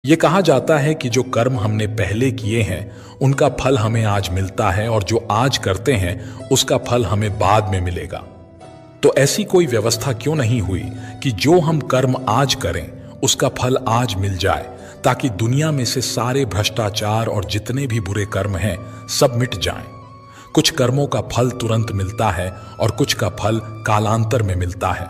ये कहा जाता है कि जो कर्म हमने पहले किए हैं उनका फल हमें आज मिलता है और जो आज करते हैं उसका फल हमें बाद में मिलेगा। तो ऐसी कोई व्यवस्था क्यों नहीं हुई कि जो हम कर्म आज करें उसका फल आज मिल जाए, ताकि दुनिया में से सारे भ्रष्टाचार और जितने भी बुरे कर्म हैं सब मिट जाएं। कुछ कर्मों का फल तुरंत मिलता है और कुछ का फल कालांतर में मिलता है।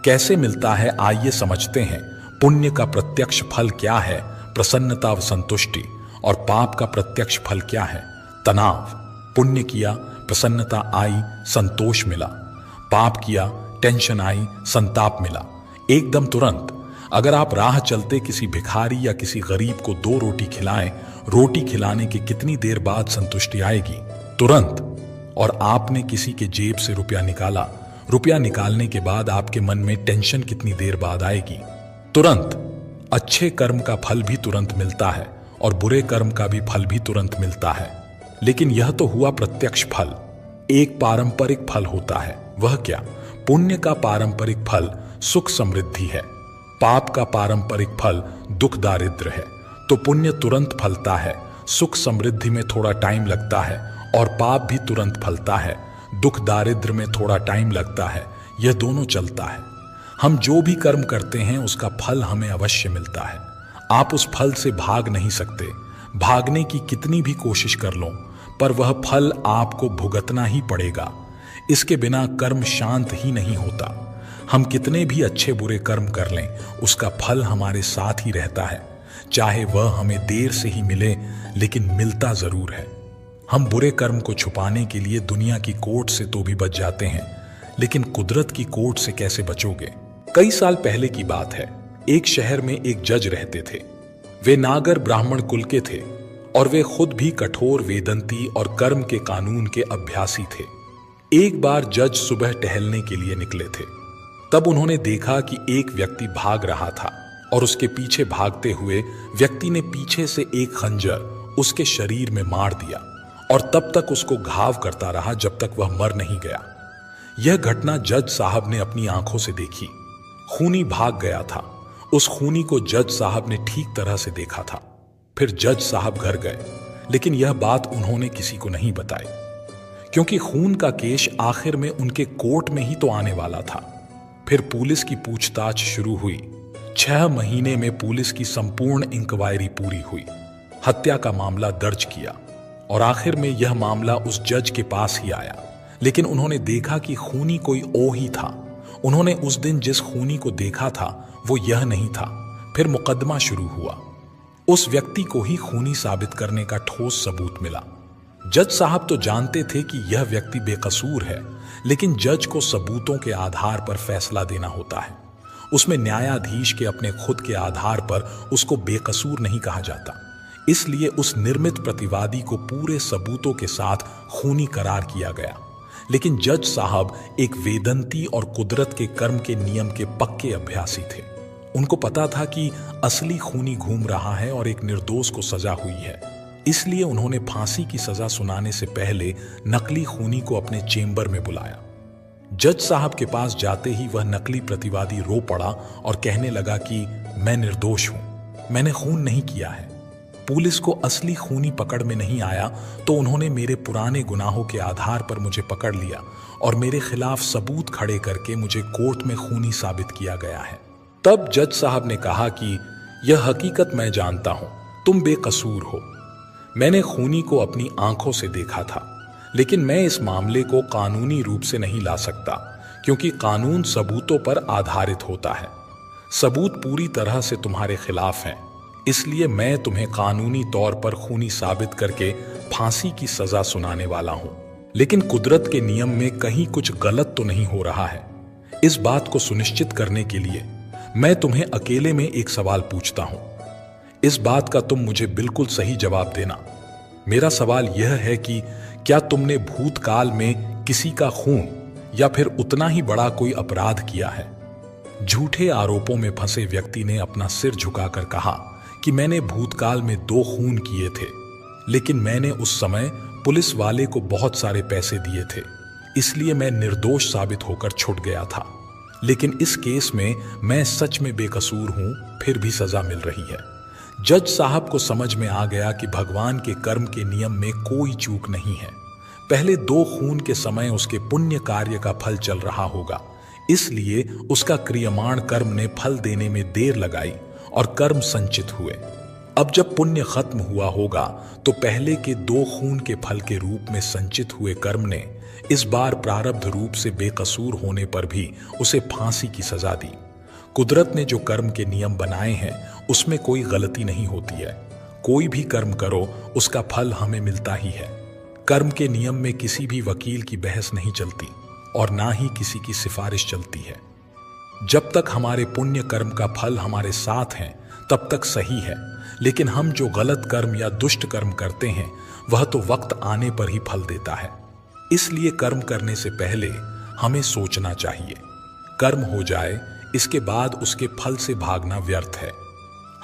कैसे मिलता है आइए समझते हैं। पुण्य का प्रत्यक्ष फल क्या है? प्रसन्नता व संतुष्टि। और पाप का प्रत्यक्ष फल क्या है? तनाव। पुण्य किया, प्रसन्नता आई, संतोष मिला। पाप किया, टेंशन आई, संताप मिला। एकदम तुरंत। अगर आप राह चलते किसी भिखारी या किसी गरीब को 2 रोटी खिलाएं, रोटी खिलाने के कितनी देर बाद संतुष्टि आएगी? तुरंत। और आपने किसी के जेब से रुपया निकाला, रुपया निकालने के बाद आपके मन में टेंशन कितनी देर बाद आएगी? तुरंत। अच्छे कर्म का फल भी तुरंत मिलता है और बुरे कर्म का भी फल भी तुरंत मिलता है। लेकिन यह तो हुआ प्रत्यक्ष फल। एक पारंपरिक फल होता है, वह क्या? पुण्य का पारंपरिक फल सुख समृद्धि है, पाप का पारंपरिक फल दुख दारिद्र्य है। तो पुण्य तुरंत फलता है, सुख समृद्धि में थोड़ा टाइम लगता है, और पाप भी तुरंत फलता है, दुख दारिद्र्य में थोड़ा टाइम लगता है। यह दोनों चलता है। हम जो भी कर्म करते हैं उसका फल हमें अवश्य मिलता है। आप उस फल से भाग नहीं सकते। भागने की कितनी भी कोशिश कर लो पर वह फल आपको भुगतना ही पड़ेगा। इसके बिना कर्म शांत ही नहीं होता। हम कितने भी अच्छे बुरे कर्म कर लें उसका फल हमारे साथ ही रहता है, चाहे वह हमें देर से ही मिले, लेकिन मिलता जरूर है। हम बुरे कर्म को छुपाने के लिए दुनिया की कोर्ट से तो भी बच जाते हैं, लेकिन कुदरत की कोर्ट से कैसे बचोगे? कई साल पहले की बात है। एक शहर में एक जज रहते थे। वे नागर ब्राह्मण कुल के थे और वे खुद भी कठोर वेदंती और कर्म के कानून के अभ्यासी थे। एक बार जज सुबह टहलने के लिए निकले थे। तब उन्होंने देखा कि एक व्यक्ति भाग रहा था और उसके पीछे भागते हुए व्यक्ति ने पीछे से एक खंजर उसके शरीर में मार दिया और तब तक उसको घाव करता रहा जब तक वह मर नहीं गया। यह घटना जज साहब ने अपनी आंखों से देखी। खूनी भाग गया था। उस खूनी को जज साहब ने ठीक तरह से देखा था। फिर जज साहब घर गए, लेकिन यह बात उन्होंने किसी को नहीं बताई, क्योंकि खून का केस आखिर में उनके कोर्ट में ही तो आने वाला था। फिर पुलिस की पूछताछ शुरू हुई। 6 महीने में पुलिस की संपूर्ण इंक्वायरी पूरी हुई, हत्या का मामला दर्ज किया और आखिर में यह मामला उस जज के पास ही आया। लेकिन उन्होंने देखा कि खूनी कोई और ही था। उन्होंने उस दिन जिस खूनी को देखा था वो यह नहीं था। फिर मुकदमा शुरू हुआ। उस व्यक्ति को ही खूनी साबित करने का ठोस सबूत मिला। जज साहब तो जानते थे कि यह व्यक्ति बेकसूर है, लेकिन जज को सबूतों के आधार पर फैसला देना होता है। उसमें न्यायाधीश के अपने खुद के आधार पर उसको बेकसूर नहीं कहा जाता। इसलिए उस निर्मित प्रतिवादी को पूरे सबूतों के साथ खूनी करार किया गया। लेकिन जज साहब एक वेदंती और कुदरत के कर्म के नियम के पक्के अभ्यासी थे। उनको पता था कि असली खूनी घूम रहा है और एक निर्दोष को सजा हुई है। इसलिए उन्होंने फांसी की सजा सुनाने से पहले नकली खूनी को अपने चेंबर में बुलाया। जज साहब के पास जाते ही वह नकली प्रतिवादी रो पड़ा और कहने लगा कि मैं निर्दोष हूं, मैंने खून नहीं किया है। पुलिस को असली खूनी पकड़ में नहीं आया तो उन्होंने मेरे पुराने गुनाहों के आधार पर मुझे पकड़ लिया और मेरे खिलाफ सबूत खड़े करके मुझे कोर्ट में खूनी साबित किया गया है। तब जज साहब ने कहा कि यह हकीकत मैं जानता हूं, तुम बेकसूर हो। मैंने खूनी को अपनी आंखों से देखा था, लेकिन मैं इस मामले को कानूनी रूप से नहीं ला सकता, क्योंकि कानून सबूतों पर आधारित होता है। सबूत पूरी तरह से तुम्हारे खिलाफ हैं, इसलिए मैं तुम्हें कानूनी तौर पर खूनी साबित करके फांसी की सजा सुनाने वाला हूं। लेकिन कुदरत के नियम में कहीं कुछ गलत तो नहीं हो रहा है। इस बात को सुनिश्चित करने के लिए मैं तुम्हें अकेले में एक सवाल पूछता हूं। इस बात का तुम मुझे बिल्कुल सही जवाब देना। मेरा सवाल यह है कि क्या तुमने भूतकाल में किसी का खून या फिर उतना ही बड़ा कोई अपराध किया है? झूठे आरोपों में फंसे व्यक्ति ने अपना सिर झुकाकर कहा कि मैंने भूतकाल में 2 खून किए थे, लेकिन मैंने उस समय पुलिस वाले को बहुत सारे पैसे दिए थे, इसलिए मैं निर्दोष साबित होकर छूट गया था। लेकिन इस केस में मैं सच में बेकसूर हूं, फिर भी सजा मिल रही है। जज साहब को समझ में आ गया कि भगवान के कर्म के नियम में कोई चूक नहीं है। पहले 2 खून के समय उसके पुण्य कार्य का फल चल रहा होगा, इसलिए उसका क्रियमाण कर्म ने फल देने में देर लगाई और कर्म संचित हुए। अब जब पुण्य खत्म हुआ होगा तो पहले के 2 खून के फल के रूप में संचित हुए कर्म ने इस बार प्रारब्ध रूप से बेकसूर होने पर भी उसे फांसी की सजा दी। कुदरत ने जो कर्म के नियम बनाए हैं उसमें कोई गलती नहीं होती है। कोई भी कर्म करो उसका फल हमें मिलता ही है। कर्म के नियम में किसी भी वकील की बहस नहीं चलती और ना ही किसी की सिफारिश चलती है। जब तक हमारे पुण्य कर्म का फल हमारे साथ है तब तक सही है, लेकिन हम जो गलत कर्म या दुष्ट कर्म करते हैं वह तो वक्त आने पर ही फल देता है। इसलिए कर्म करने से पहले हमें सोचना चाहिए। कर्म हो जाए इसके बाद उसके फल से भागना व्यर्थ है।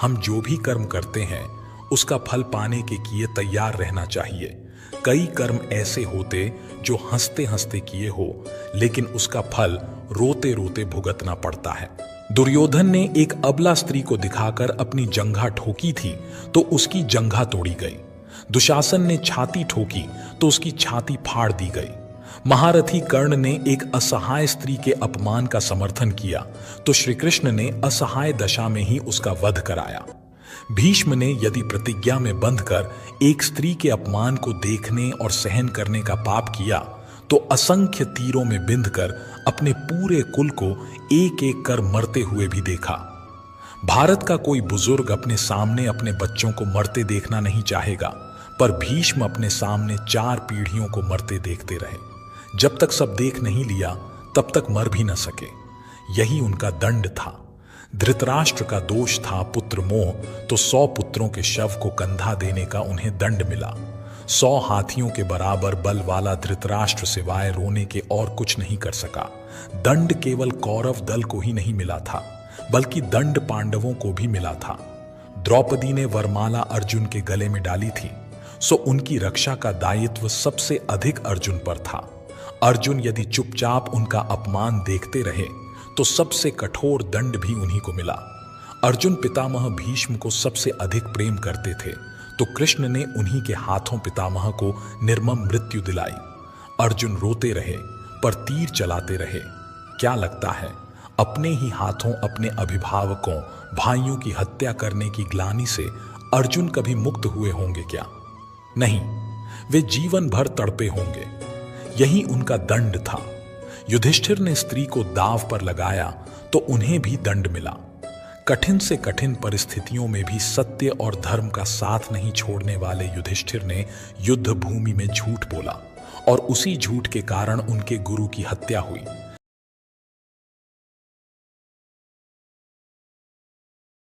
हम जो भी कर्म करते हैं उसका फल पाने के लिए तैयार रहना चाहिए। कई कर्म ऐसे होते जो हंसते हंसते किए हो, लेकिन उसका फल रोते रोते भुगतना पड़ता है। दुर्योधन ने एक अबला स्त्री को दिखाकर अपनी जंघा ठोकी थी तो उसकी जंघा तोड़ी गई। दुशासन ने छाती ठोकी तो उसकी छाती फाड़ दी गई। महारथी कर्ण ने एक असहाय स्त्री के अपमान का समर्थन किया तो श्री कृष्ण ने असहाय दशा में ही उसका वध कराया। भीष्म ने यदि प्रतिज्ञा में बंधकर एक स्त्री के अपमान को देखने और सहन करने का पाप किया तो असंख्य तीरों में बिंधकर अपने पूरे कुल को एक एक कर मरते हुए भी देखा। भारत का कोई बुजुर्ग अपने सामने अपने बच्चों को मरते देखना नहीं चाहेगा, पर भीष्म अपने सामने 4 पीढ़ियों को मरते देखते रहे। जब तक सब देख नहीं लिया तब तक मर भी न सके। यही उनका दंड था। धृतराष्ट्र का दोष था पुत्र मोह, तो 100 पुत्रों के शव को कंधा देने का उन्हें दंड मिला। 100 हाथियों के बराबर बल वाला धृतराष्ट्र सिवाय रोने के और कुछ नहीं कर सका। दंड केवल कौरव दल को ही नहीं मिला था, बल्कि दंड पांडवों को भी मिला था। द्रौपदी ने वरमाला अर्जुन के गले में डाली थी, सो उनकी रक्षा का दायित्व सबसे अधिक अर्जुन पर था। अर्जुन यदि चुपचाप उनका अपमान देखते रहे तो सबसे कठोर दंड भी उन्हीं को मिला। अर्जुन पितामह भीष्म को सबसे अधिक प्रेम करते थे, तो कृष्ण ने उन्हीं के हाथों पितामह को निर्मम मृत्यु दिलाई। अर्जुन रोते रहे पर तीर चलाते रहे। क्या लगता है अपने ही हाथों अपने अभिभावकों भाइयों की हत्या करने की ग्लानि से अर्जुन कभी मुक्त हुए होंगे क्या? नहीं, वे जीवन भर तड़पे होंगे। यही उनका दंड था। युधिष्ठिर ने स्त्री को दांव पर लगाया तो उन्हें भी दंड मिला। कठिन से कठिन परिस्थितियों में भी सत्य और धर्म का साथ नहीं छोड़ने वाले युधिष्ठिर ने युद्ध भूमि में झूठ बोला और उसी झूठ के कारण उनके गुरु की हत्या हुई।